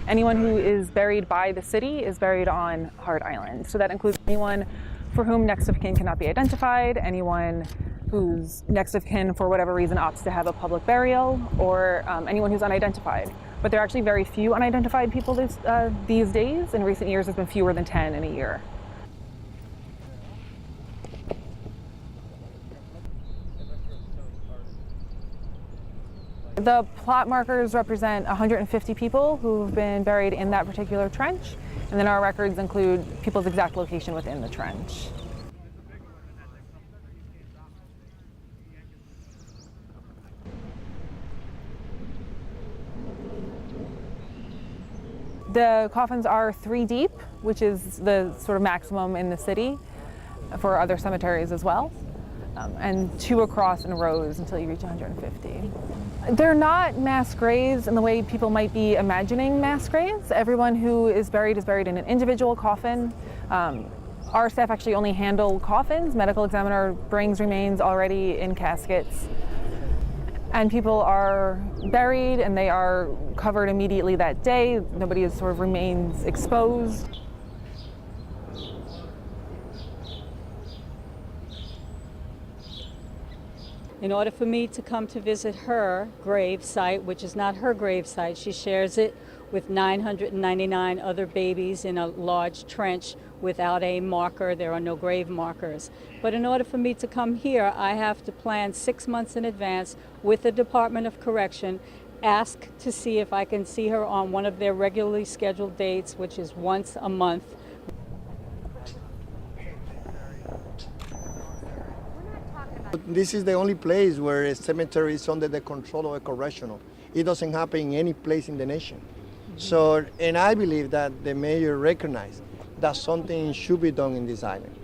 anyone who is buried by the city is buried on Hart Island. So that includes anyone for whom next of kin cannot be identified, anyone whose next of kin for whatever reason opts to have a public burial, or anyone who's unidentified. But there are actually very few unidentified people these days. In recent years, there's been fewer than 10 in a year. The plot markers represent 150 people who've been buried in that particular trench, and then our records include people's exact location within the trench. The coffins are 3 deep, which is the sort of maximum in the city for other cemeteries as well, and 2 across in rows until you reach 150. They're not mass graves in the way people might be imagining mass graves. Everyone who is buried in an individual coffin. Our staff actually only handle coffins. Medical examiner brings remains already in caskets. And people are buried and they are covered immediately that day. Nobody is sort of remains exposed. In order for me to come to visit her grave site, which is not her grave site, she shares it with 999 other babies in a large trench without a marker. There are no grave markers. But in order for me to come here, I have to plan 6 months in advance with the Department of Correction, ask to see if I can see her on one of their regularly scheduled dates, which is once a month. This is the only place where a cemetery is under the control of a correctional. It doesn't happen in any place in the nation. So, and I believe that the mayor recognized that something should be done in this island.